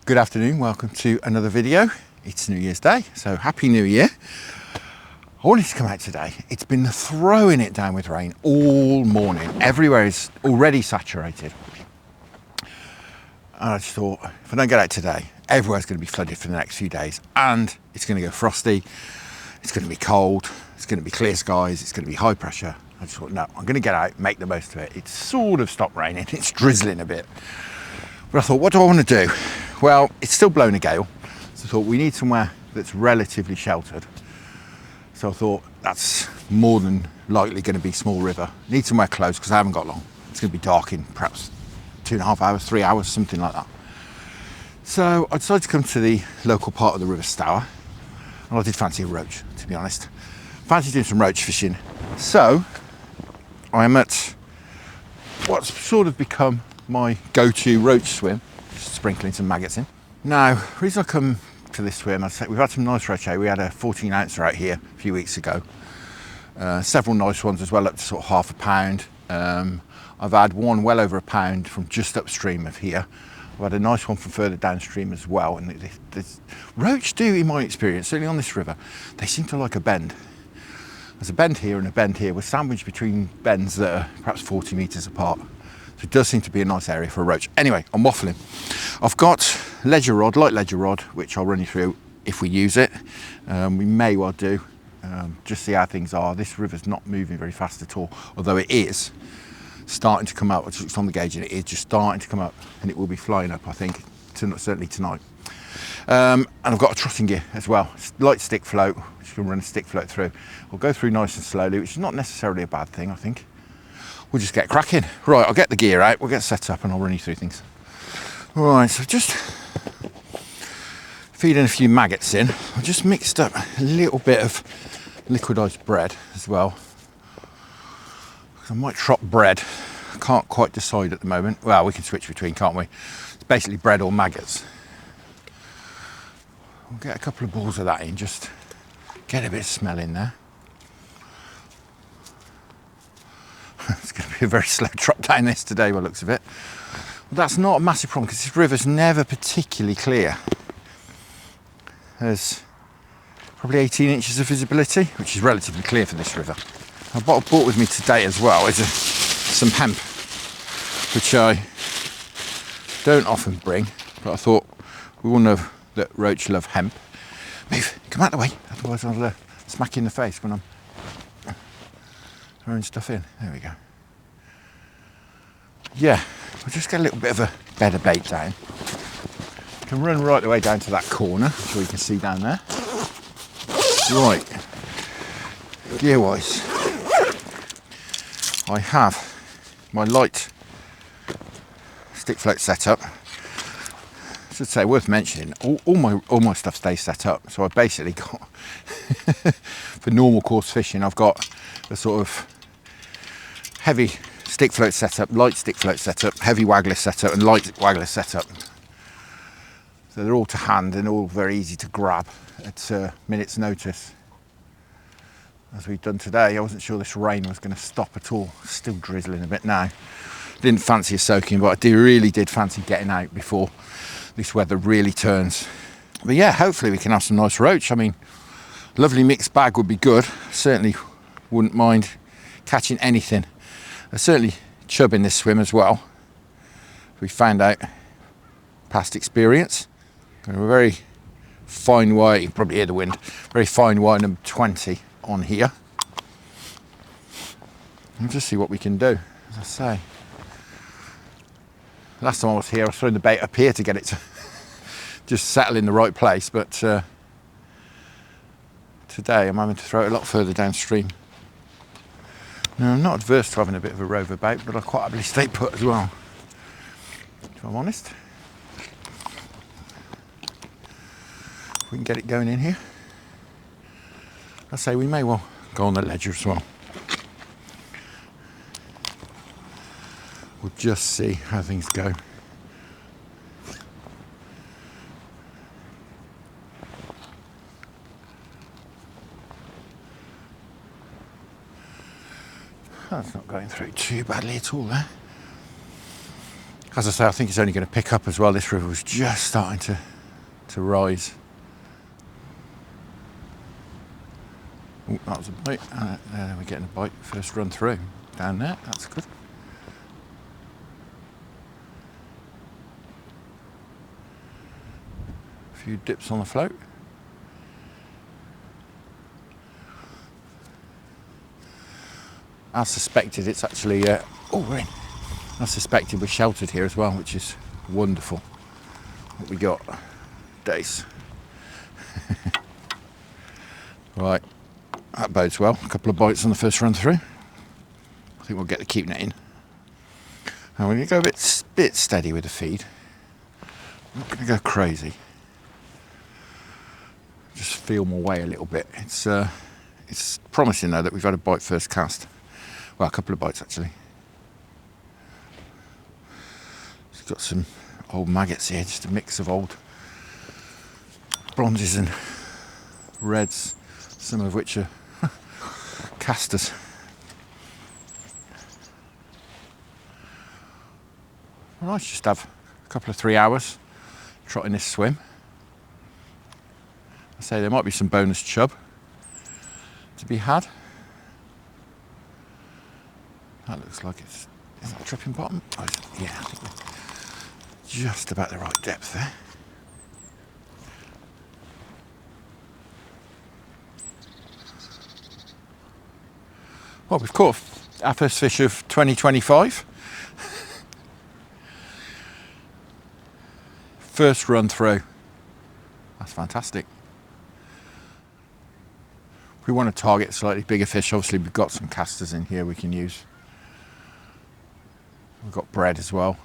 Good afternoon, welcome to another video. It's New Year's Day, so Happy New Year. I wanted to come out today. It's been throwing it down with rain all morning. Everywhere is already saturated. And I just thought, if I don't get out today, everywhere's going to be flooded for the next few days. And it's going to go frosty, it's going to be cold, it's going to be clear skies, it's going to be high pressure. I just thought, no, I'm going to get out, make the most of it. It's sort of stopped raining, it's drizzling a bit. But I thought, what do I want to do? Well, it's still blowing a gale. So I thought we need somewhere that's relatively sheltered. So I thought that's more than likely going to be Small River. Need somewhere close because I haven't got long. It's going to be dark in perhaps 2.5 hours, 3 hours, something like that. So I decided to come to the local part of the River Stour. And I did fancy a roach, to be honest. Fancy doing some roach fishing. So I am at what's sort of become my go-to roach swim, just sprinkling some maggots in. Now, the reason I come to this swim, I say we've had some nice roach out. We had a 14 ouncer out here a few weeks ago. Several nice ones as well, up to sort of half a pound. I've had one well over a pound from just upstream of here. I've had a nice one from further downstream as well. And the roach do, in my experience, certainly on this river, they seem to like a bend. There's a bend here and a bend here. We're sandwiched between bends that are perhaps 40 metres apart. So it does seem to be a nice area for a roach. Anyway, I'm waffling. I've got ledger rod, light ledger rod, which I'll run you through if we use it. We may well do, just see how things are. This river's not moving very fast at all, although it is starting to come up. It's on the gauge and it is just starting to come up, and it will be flying up, I think, certainly tonight. And I've got a trotting gear as well, light stick float, which you can run a stick float through. We'll go through nice and slowly, which is not necessarily a bad thing, I think. We'll just get cracking. Right, I'll get the gear out, we'll get set up and I'll run you through things. Right, so just feeding a few maggots in. I just mixed up a little bit of liquidized bread as well. I might trot bread. I can't quite decide at the moment. Well, we can switch between, can't we? It's basically bread or maggots. We'll get a couple of balls of that in, just get a bit of smell in there. It's going to be a very slow trot down this today by the looks of it. Well, that's not a massive problem because this river's never particularly clear. There's probably 18 inches of visibility, which is relatively clear for this river. What I brought with me today as well is some hemp, which I don't often bring, but I thought we all know that roach love hemp. Move, come out of the way, otherwise I'll smack you in the face when I'm throwing stuff in. There we go. Yeah, we'll just get a little bit of a bed of bait down. Can run right the way down to that corner, I'm sure you can see down there. Right, gear wise, I have my light stick float set up. I should say, worth mentioning, all my stuff stays set up. So I basically got, for normal course fishing, I've got a sort of heavy stick float setup, light stick float setup, heavy waggler setup and light waggler setup. So they're all to hand and all very easy to grab at a minute's notice. As we've done today, I wasn't sure this rain was going to stop at all. Still drizzling a bit now. Didn't fancy a soaking, but I really did fancy getting out before this weather really turns. But yeah, hopefully we can have some nice roach. I mean, lovely mixed bag would be good. Certainly wouldn't mind catching anything. There's certainly chub in this swim as well. We found out past experience. Got a very fine wire, you can probably hear the wind, very fine wire number 20 on here. We'll just see what we can do, as I say. Last time I was here, I was throwing the bait up here to get it to just settle in the right place, but today I'm having to throw it a lot further downstream. Now, I'm not adverse to having a bit of a rover bait, but I quite happily stay put as well, if I'm honest. If we can get it going in here. I say we may well go on the ledger as well. We'll just see how things go. That's not going through too badly at all there. As I say, I think it's only going to pick up as well. This river was just starting to rise. Oh, that was a bite. We're getting a bite first run through down there. That's good. A few dips on the float. As suspected, it's actually we're in. As suspected, we're sheltered here as well, which is wonderful. What we got? Dace. Right, that bodes well. A couple of bites on the first run through. I think we'll get the keep net in. And we're going to go a bit steady with the feed. I'm not going to go crazy. Just feel my way a little bit. It's promising though that we've had a bite first cast. Well, a couple of bites actually. It's got some old maggots here, just a mix of old bronzes and reds, some of which are casters. Well, let's just have a couple of 3 hours trotting this swim. I say there might be some bonus chub to be had. That looks like is that a dripping bottom? Oh, yeah, I think we're just about the right depth there. Well, we've caught our first fish of 2025. First run through. That's fantastic. If we want to target slightly bigger fish, obviously we've got some casters in here we can use. We've got bread as well.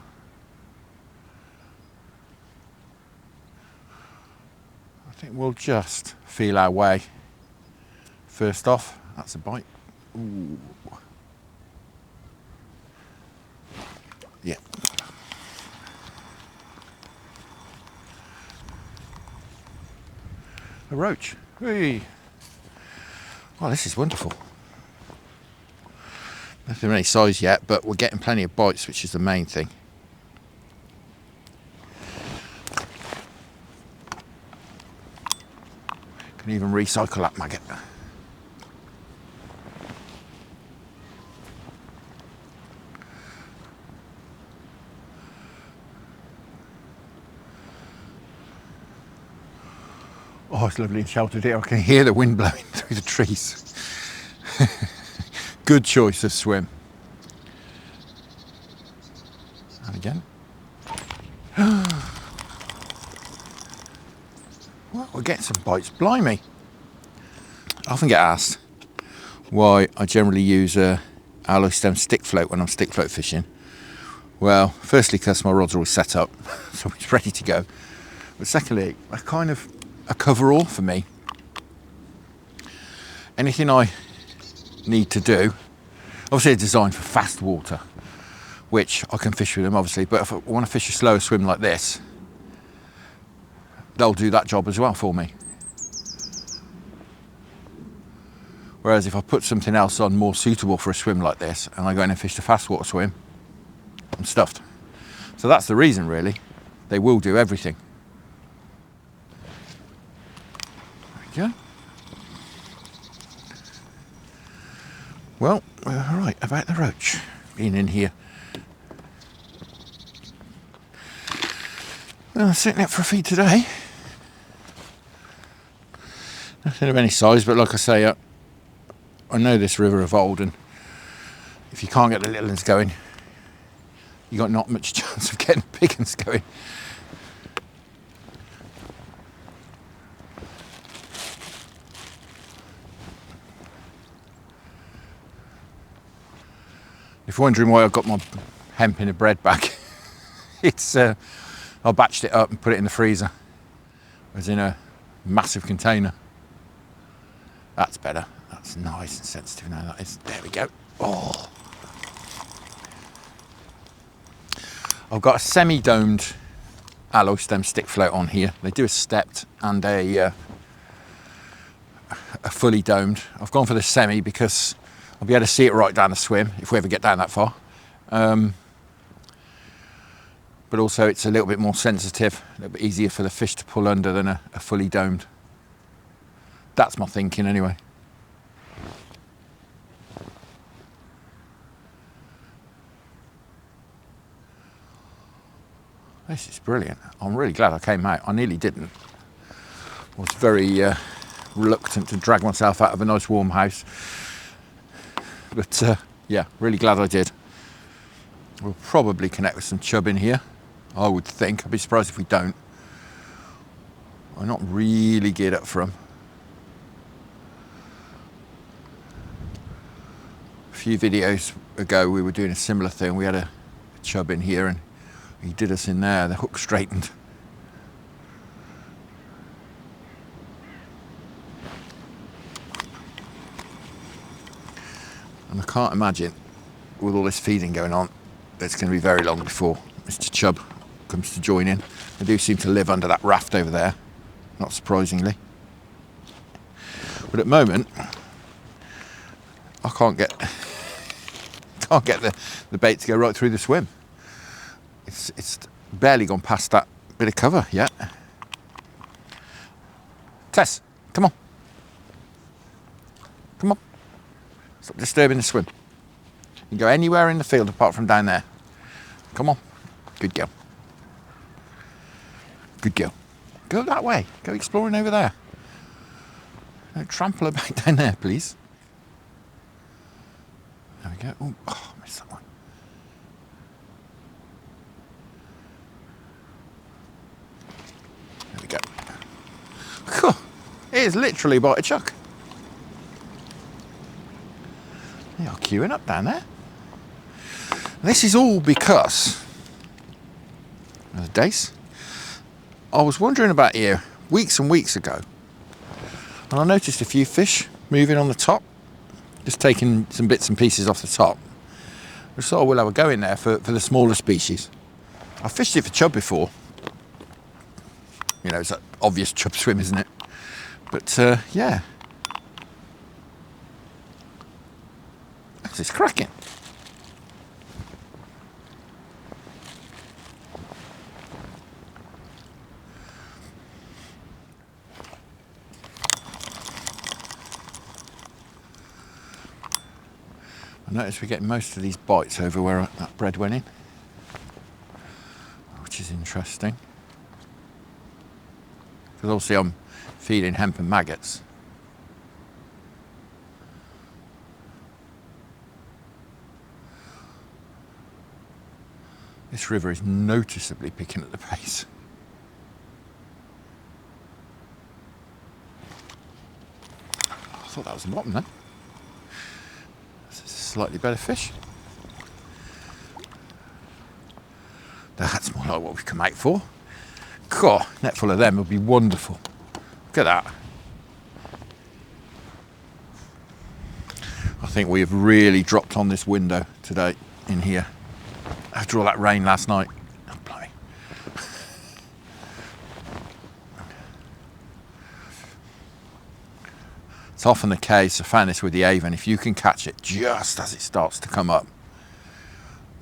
I think we'll just feel our way. First off, that's a bite. Ooh. Yeah. A roach. Whee. Oh, this is wonderful. Nothing of any size yet, but we're getting plenty of bites, which is the main thing. Can even recycle that maggot. Oh, it's lovely and sheltered here. I can hear the wind blowing through the trees. Good choice of swim. And again. Well, we're getting some bites. Blimey. I often get asked why I generally use a alloy stem stick float when I'm stick float fishing. Well, firstly, because my rods are always set up, so it's ready to go. But secondly, a kind of a cover-all for me. Anything I need to do, obviously they're designed for fast water, which I can fish with them obviously, but if I want to fish a slower swim like this, they'll do that job as well for me. Whereas if I put something else on more suitable for a swim like this and I go in and fish the fast water swim, I'm stuffed. So that's the reason really. They will do everything. There we go. Well, we're all right about the roach being in here. Well, setting up for a feed today. Nothing of any size, but like I say, I know this river of old, and if you can't get the little ones going, you got not much chance of getting the big ones going. If you're wondering why I've got my hemp in a bread bag, it's I batched it up and put it in the freezer. It was in a massive container. That's better. That's nice and sensitive now. That is. There we go. Oh, I've got a semi-domed alloy stem stick float on here. They do a stepped and a fully domed. I've gone for the semi because I'll be able to see it right down the swim if we ever get down that far. but also it's a little bit more sensitive, a little bit easier for the fish to pull under than a fully domed. That's my thinking anyway. This is brilliant. I'm really glad I came out. I nearly didn't. I was very reluctant to drag myself out of a nice warm house. But yeah, really glad I did. We'll probably connect with some chub in here, I would think. I'd be surprised if we don't. I'm not really geared up for them. A few videos ago we were doing a similar thing. We had a chub in here and he did us in there, the hook straightened. And I can't imagine, with all this feeding going on, it's going to be very long before Mr. Chub comes to join in. They do seem to live under that raft over there, not surprisingly. But at the moment, I can't get the bait to go right through the swim. It's barely gone past that bit of cover yet. Tess, come on. Come on. Stop disturbing the swim. You can go anywhere in the field apart from down there. Come on. Good girl. Good girl. Go that way. Go exploring over there. Don't trample her back down there, please. There we go. Ooh, oh, I missed that one. There we go. Cool. It is literally about a chuck. They are queuing up down there. This is all because of Dace. I was wandering about here weeks and weeks ago, and I noticed a few fish moving on the top, just taking some bits and pieces off the top. I just thought we'll have a go in there for the smaller species. I fished it for chub before. You know, it's an obvious chub swim, isn't it? But yeah. This is cracking. I notice we're getting most of these bites over where that bread went in, which is interesting. Because obviously I'm feeding hemp and maggots. This river is noticeably picking at the pace. I thought that was the bottom then. This is a slightly better fish. That's more like what we've come out for. God, net full of them would be wonderful. Look at that. I think we have really dropped on this window today in here. After all that rain last night. Oh, blimey. It's often the case, I found this with the Avon, if you can catch it just as it starts to come up,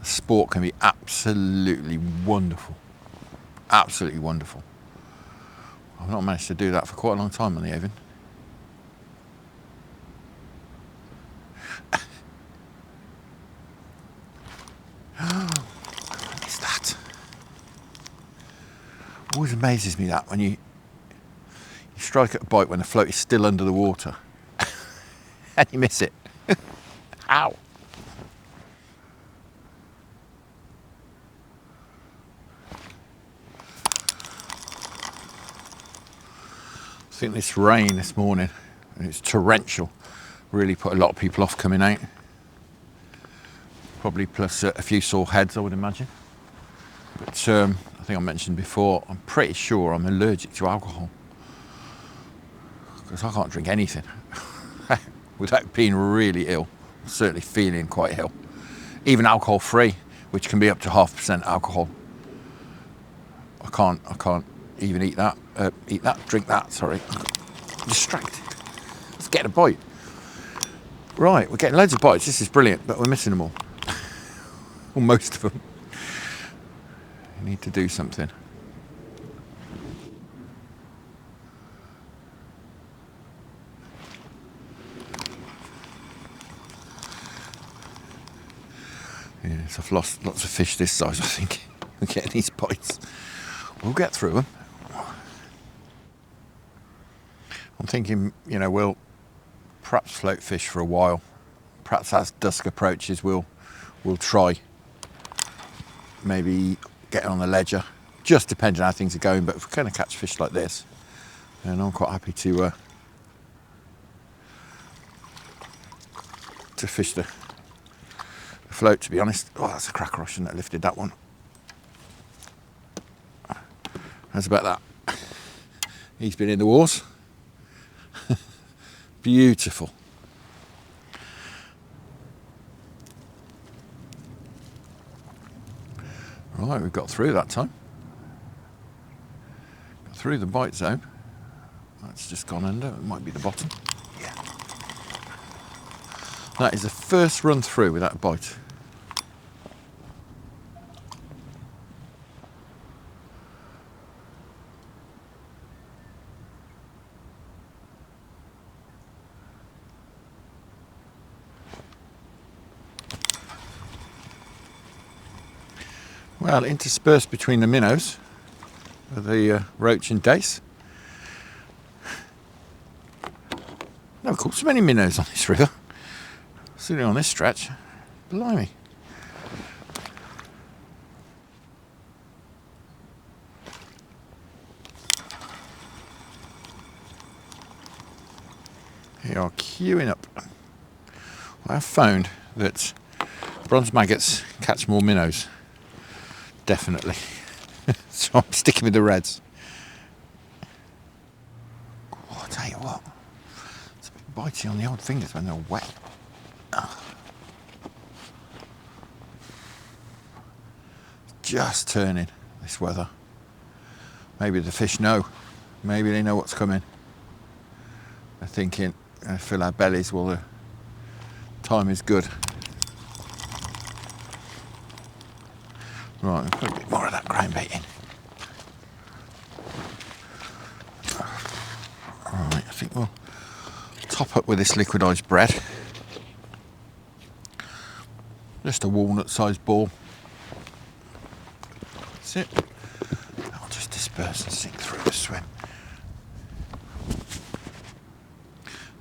the sport can be absolutely wonderful. Absolutely wonderful. I've not managed to do that for quite a long time on the Avon. Always amazes me that when you strike at a bite when the float is still under the water and you miss it. Ow! I think this rain this morning, and it's torrential, really put a lot of people off coming out. Probably plus a few sore heads, I would imagine. But I think I mentioned before, I'm pretty sure I'm allergic to alcohol. Because I can't drink anything without being really ill. I'm certainly feeling quite ill. Even alcohol free, which can be up to 0.5% alcohol. I can't even drink that, sorry. I'm distracted. Let's get a bite. Right, we're getting loads of bites. This is brilliant, but we're missing them all. Or most of them. You need to do something. Yes, I've lost lots of fish this size, I think. I'm getting these bites. We'll get through them. I'm thinking, you know, we'll perhaps float fish for a while. Perhaps as dusk approaches, we'll try maybe get on the ledger, just depending on how things are going. But if we're going to catch fish like this, then I'm quite happy to fish the float, to be honest. Oh, that's a cracker. I shouldn't have lifted that one. How's about that? He's been in the wars. Beautiful. Right, we've got through that time. Got through the bite zone. That's just gone under. It might be the bottom. Yeah. That is the first run through without a bite. Well, interspersed between the minnows are the roach and dace. Never caught so many minnows on this river. Sitting on this stretch. Blimey. They are queuing up. I have found that bronze maggots catch more minnows. Definitely. So I'm sticking with the reds. Oh, I'll tell you what, it's a bit bitey on the old fingers when they're wet. Just turning this weather. Maybe the fish know. Maybe they know what's coming. They're thinking, fill our bellies while the time is good. Right, I'll put a bit more of that ground bait in. Right, I think we'll top up with this liquidised bread. Just a walnut-sized ball. That's it. I'll just disperse and sink through the swim.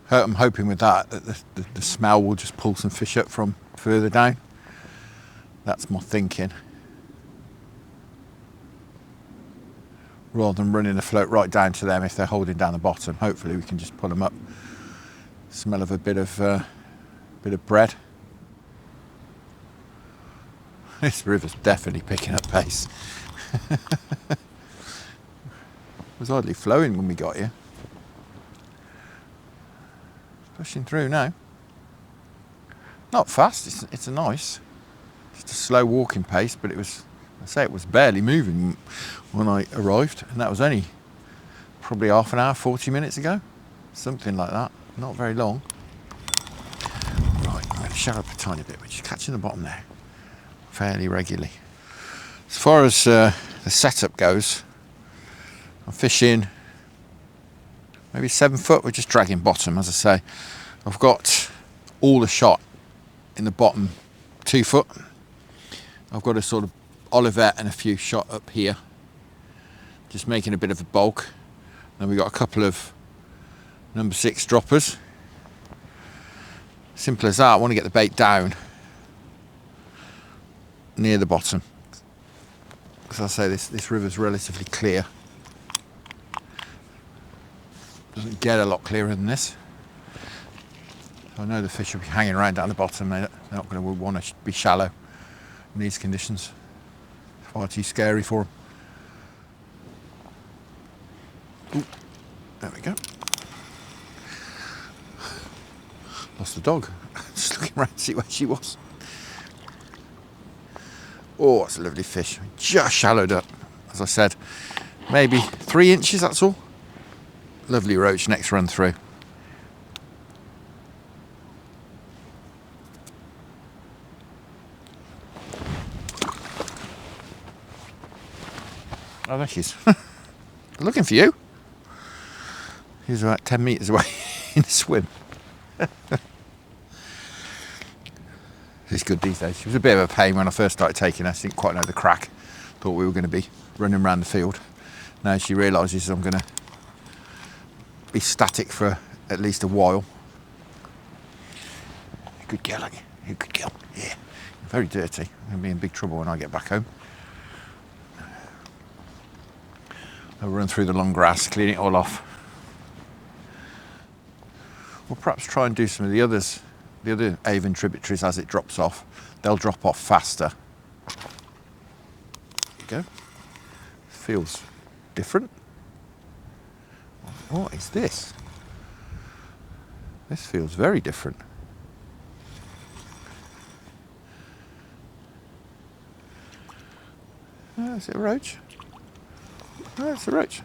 I'm hoping with that the smell will just pull some fish up from further down. That's my thinking. Rather than running the float right down to them if they're holding down the bottom. Hopefully we can just pull them up. Smell of a bit of bread. This river's definitely picking up pace. It was hardly flowing when we got here. It's pushing through now. Not fast, it's a nice. Just a slow walking pace, but it was barely moving when I arrived, and that was only probably half an hour, 40 minutes ago. Something like that, not very long. Right, I'm going to shut up a tiny bit, which is catching the bottom there fairly regularly. As far as the setup goes, I'm fishing maybe 7 foot, we're just dragging bottom, as I say. I've got all the shot in the bottom 2 foot. I've got a sort of Olivet and a few shot up here, just making a bit of a bulk. Then we've got a couple of number 6 droppers. Simple as that. I want to get the bait down near the bottom, because I say this river's relatively clear. Doesn't get a lot clearer than this. So I know the fish will be hanging around down the bottom. They're not going to want to be shallow in these conditions. Far too scary for them. Ooh, there we go. Lost the dog. Just looking around to see where she was. Oh, it's a lovely fish. Just shallowed up, as I said. Maybe 3 inches, that's all. Lovely roach, next run through. Oh, there she is. Looking for you. He's about 10 metres away in a swim. She's good these days. She was a bit of a pain when I first started taking her. She didn't quite know the crack. Thought we were going to be running around the field. Now she realises I'm going to be static for at least a while. Good girl, aren't you? You good girl. Yeah. Very dirty. I'm going to be in big trouble when I get back home. I'll run through the long grass, clean it all off. We'll perhaps try and do some of the others, the other Avon tributaries as it drops off. They'll drop off faster. There you go. Feels different. What is this? This feels very different. Is it a roach? Oh, it's a roach.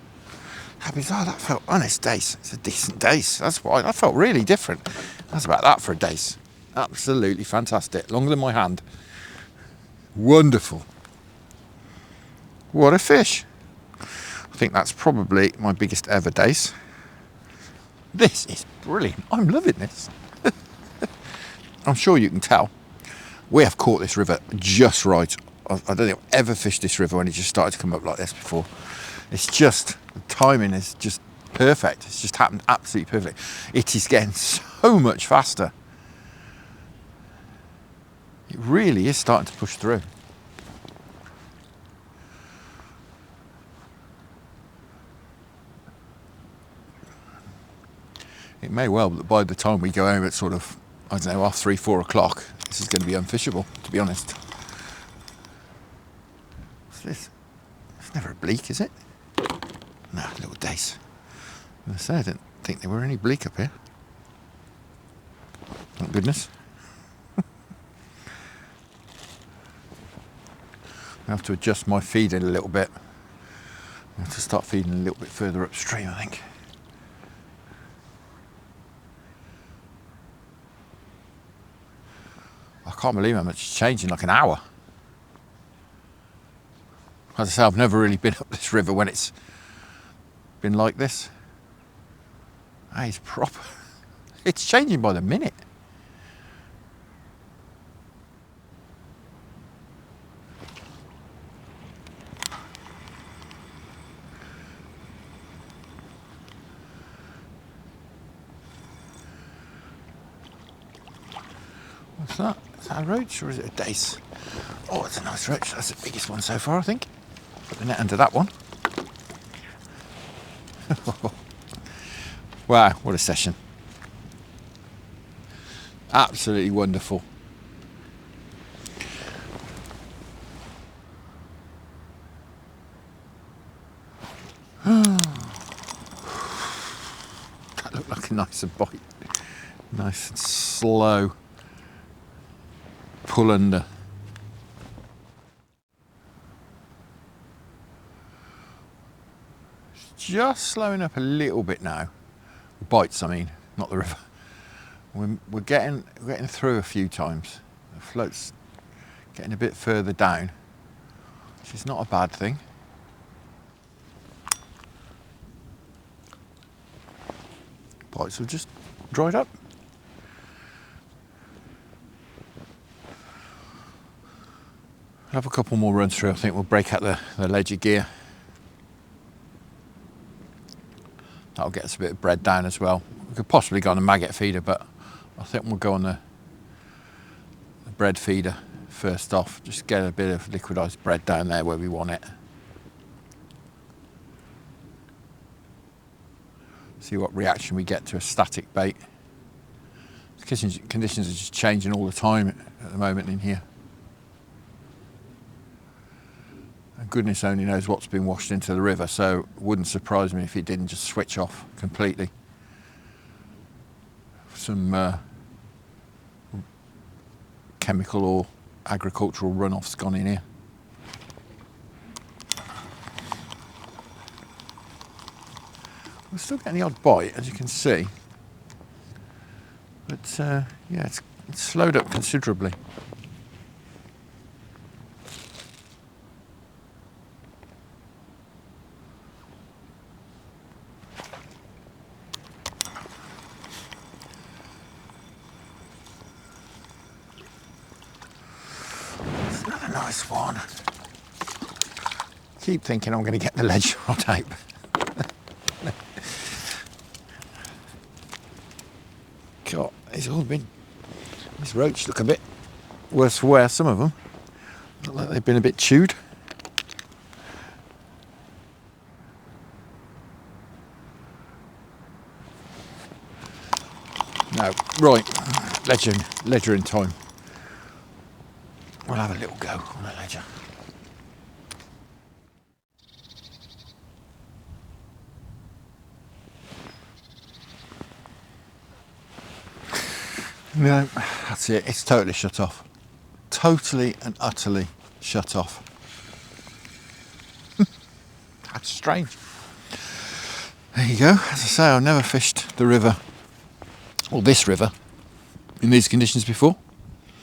How bizarre that felt. Honest Dace. It's a decent Dace. That's why that felt really different. That's about that for a Dace. Absolutely fantastic. Longer than my hand. Wonderful. What a fish. I think that's probably my biggest ever Dace. This is brilliant. I'm loving this. I'm sure you can tell. We have caught this river just right. I don't think I've ever fished this river when it just started to come up like this before. It's just, the timing is just perfect. It's just happened absolutely perfectly. It is getting so much faster. It really is starting to push through. It may well, but by the time we go home at sort of, I don't know, half 3, 4 o'clock, this is going to be unfishable, to be honest. What's this? It's never a bleak, is it? No, little Dace. I didn't think there were any bleak up here. Thank goodness. I have to adjust my feeding a little bit. I have to start feeding a little bit further upstream, I think. I can't believe how much it's changed in like an hour. As I say, I've never really been up this river when it's been like this. That is proper. It's changing by the minute. What's that? Is that a roach or is it a Dace? Oh, it's a nice roach. That's the biggest one so far, I think. Put the net under that one. Wow, what a session. Absolutely wonderful. That looked like a nicer bite. Nice and slow. Pull under. Just slowing up a little bit now. Bites, I mean, not the river. We're getting through a few times. The float's getting a bit further down, which is not a bad thing. Bites have just dried up. I'll have a couple more runs through. I think we'll break out the ledger gear. That'll get us a bit of bread down as well. We could possibly go on a maggot feeder, but I think we'll go on the bread feeder first off. Just get a bit of liquidised bread down there where we want it. See what reaction we get to a static bait. Conditions are just changing all the time at the moment in here. And goodness only knows what's been washed into the river, so it wouldn't surprise me if it didn't just switch off completely. Some chemical or agricultural runoff's gone in here. We're still getting the odd bite, as you can see, but yeah, it's slowed up considerably. nice one. Keep thinking I'm going to get the ledge on tape. God, it's all been, these roach look a bit worse for wear, some of them. Look like they've been a bit chewed. No, right, ledgering time. We'll have a little go on the ledger. No, that's it, it's totally shut off. Totally and utterly shut off. That's strange. There you go. As I say, I've never fished the river, or this river, in these conditions before.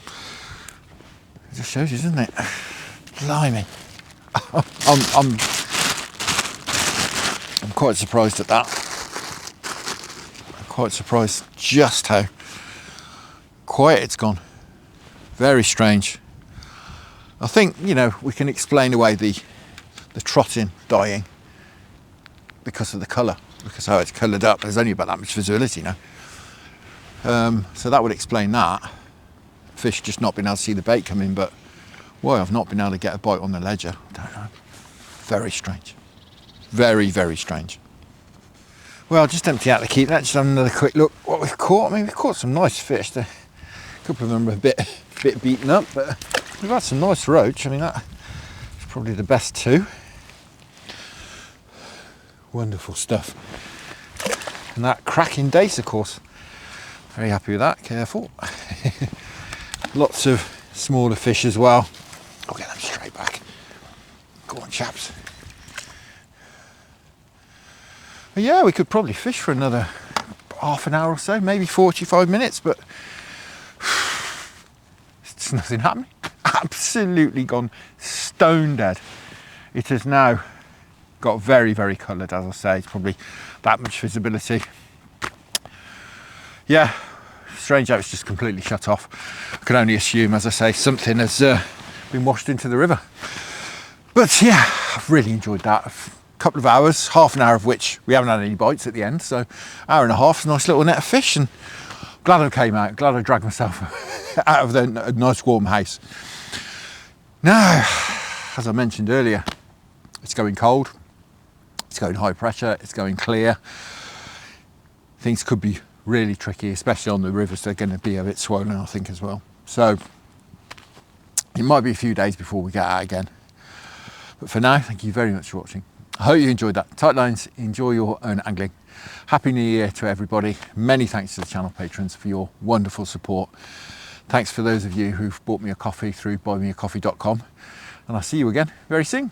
It just shows you, doesn't it? Blimey. I'm quite surprised at that. I'm quite surprised just how quiet it's gone. Very strange. I think, you know, we can explain away the trotting dying because of the colour, because how it's coloured up. There's only about that much visibility now. So that would explain that. Fish just not being able to see the bait come in, but why I've not been able to get a bite on the ledger, I don't know. Very strange. Very, very strange. Well, just empty out the keep. Let's just have another quick look what we've caught. I mean, we've caught some nice fish. A couple of them are a bit beaten up, but we've had some nice roach. I mean, that's probably the best two. Wonderful stuff. And that cracking dace, of course. Very happy with that. Careful. Lots of smaller fish as well. I'll get them straight back. Go on, chaps. But yeah, we could probably fish for another half an hour or so, maybe 45 minutes, but it's nothing happening. Absolutely gone stone dead. It has now got very, very coloured, as I say. It's probably that much visibility. Yeah, strange how it's just completely shut off. I can only assume, as I say, something has been washed into the river. But yeah, I've really enjoyed that. A couple of hours, half an hour of which we haven't had any bites at the end. So hour and a half, nice little net of fish, and glad I came out, glad I dragged myself out of the nice warm house. Now, as I mentioned earlier, it's going cold, it's going high pressure, it's going clear. Things could be really tricky, especially on the rivers. They're going to be a bit swollen, I think, as well. So it might be a few days before we get out again. But for now, thank you very much for watching. I hope you enjoyed that. Tight lines, enjoy your own angling. Happy New Year to everybody. Many thanks to the channel patrons for your wonderful support. Thanks for those of you who've bought me a coffee through buymeacoffee.com. And I'll see you again very soon.